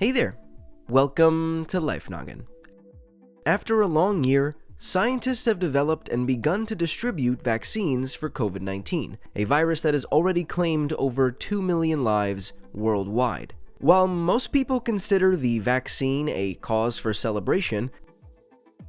Hey there! Welcome to Life Noggin. After a long year, scientists have developed and begun to distribute vaccines for COVID-19, a virus that has already claimed over 2 million lives worldwide. While most people consider the vaccine a cause for celebration,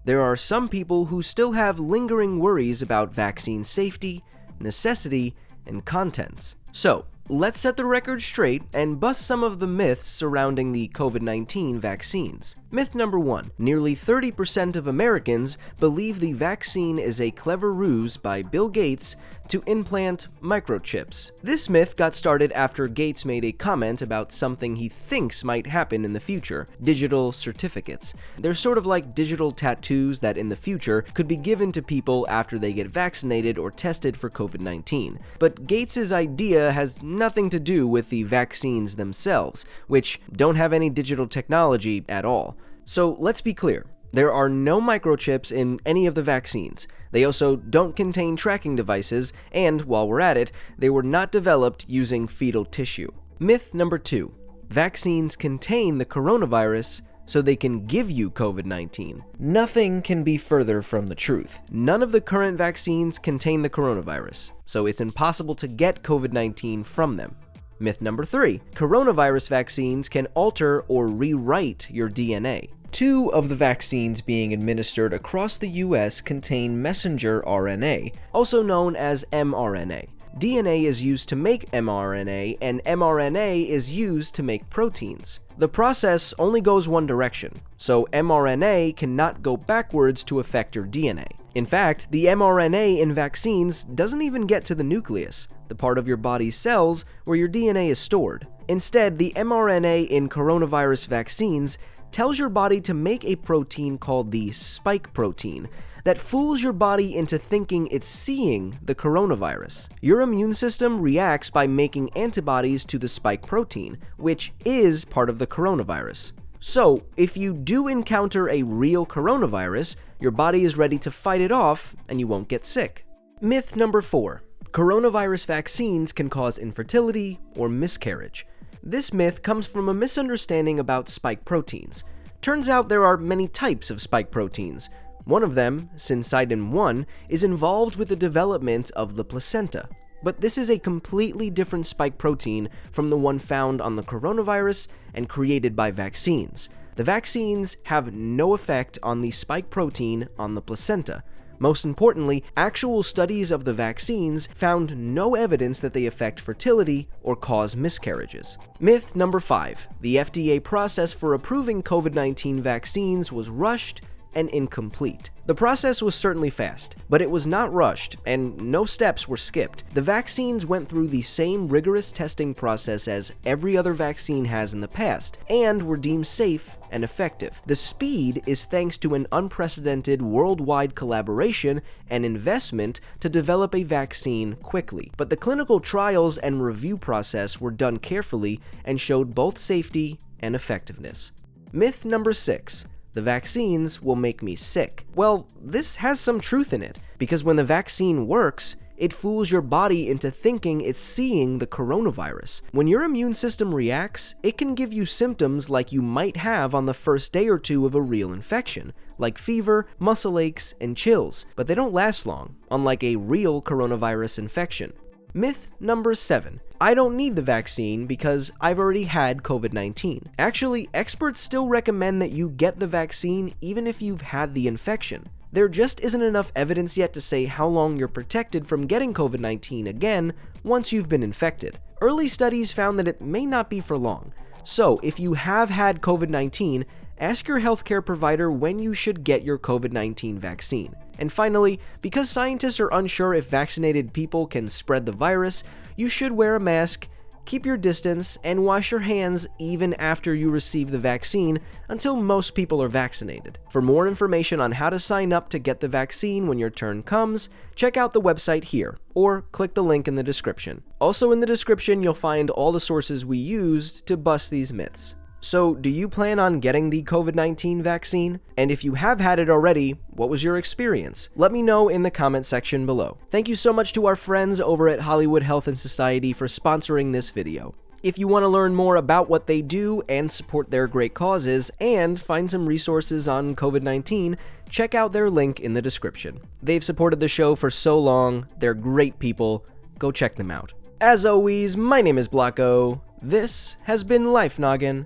there are some people who still have lingering worries about vaccine safety, necessity, and contents. So, let's set the record straight and bust some of the myths surrounding the COVID-19 vaccines. Myth number 1. Nearly 30% of Americans believe the vaccine is a clever ruse by Bill Gates to implant microchips. This myth got started after Gates made a comment about something he thinks might happen in the future: digital certificates. They're sort of like digital tattoos that in the future could be given to people after they get vaccinated or tested for COVID-19. But Gates' idea has nothing to do with the vaccines themselves, which don't have any digital technology at all. So let's be clear. There are no microchips in any of the vaccines. They also don't contain tracking devices, and while we're at it, they were not developed using fetal tissue. Myth number 2. Vaccines contain the coronavirus so they can give you COVID-19. Nothing can be further from the truth. None of the current vaccines contain the coronavirus, so it's impossible to get COVID-19 from them. Myth number 3. Coronavirus vaccines can alter or rewrite your DNA. 2 of the vaccines being administered across the US contain messenger RNA, also known as mRNA. DNA is used to make mRNA, and mRNA is used to make proteins. The process only goes one direction, so mRNA cannot go backwards to affect your DNA. In fact, the mRNA in vaccines doesn't even get to the nucleus, the part of your body's cells where your DNA is stored. Instead, the mRNA in coronavirus vaccines tells your body to make a protein called the spike protein that fools your body into thinking it's seeing the coronavirus. Your immune system reacts by making antibodies to the spike protein, which is part of the coronavirus. So, if you do encounter a real coronavirus, your body is ready to fight it off and you won't get sick. Myth number 4. Coronavirus vaccines can cause infertility or miscarriage. This myth comes from a misunderstanding about spike proteins. Turns out there are many types of spike proteins. One of them, syncytin 1, is involved with the development of the placenta. But this is a completely different spike protein from the one found on the coronavirus and created by vaccines. The vaccines have no effect on the spike protein on the placenta. Most importantly, actual studies of the vaccines found no evidence that they affect fertility or cause miscarriages. Myth number 5. The FDA process for approving COVID-19 vaccines was rushed and incomplete. The process was certainly fast, but it was not rushed, and no steps were skipped. The vaccines went through the same rigorous testing process as every other vaccine has in the past, and were deemed safe and effective. The speed is thanks to an unprecedented worldwide collaboration and investment to develop a vaccine quickly. But the clinical trials and review process were done carefully and showed both safety and effectiveness. Myth number 6. The vaccines will make me sick. Well, this has some truth in it, because when the vaccine works, it fools your body into thinking it's seeing the coronavirus. When your immune system reacts, it can give you symptoms like you might have on the first day or two of a real infection, like fever, muscle aches, and chills, but they don't last long, unlike a real coronavirus infection. Myth number 7. I don't need the vaccine because I've already had COVID-19. Actually, experts still recommend that you get the vaccine even if you've had the infection. There just isn't enough evidence yet to say how long you're protected from getting COVID-19 again once you've been infected. Early studies found that it may not be for long. So, if you have had COVID-19, ask your healthcare provider when you should get your COVID-19 vaccine. And finally, because scientists are unsure if vaccinated people can spread the virus, you should wear a mask, keep your distance, and wash your hands even after you receive the vaccine until most people are vaccinated. For more information on how to sign up to get the vaccine when your turn comes, check out the website here, or click the link in the description. Also in the description, you'll find all the sources we used to bust these myths. So, do you plan on getting the COVID-19 vaccine? And if you have had it already, what was your experience? Let me know in the comment section below. Thank you so much to our friends over at Hollywood Health and Society for sponsoring this video. If you want to learn more about what they do and support their great causes and find some resources on COVID-19, check out their link in the description. They've supported the show for so long, they're great people, go check them out. As always, my name is Blocko, this has been Life Noggin.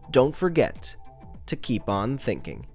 Don't forget to keep on thinking.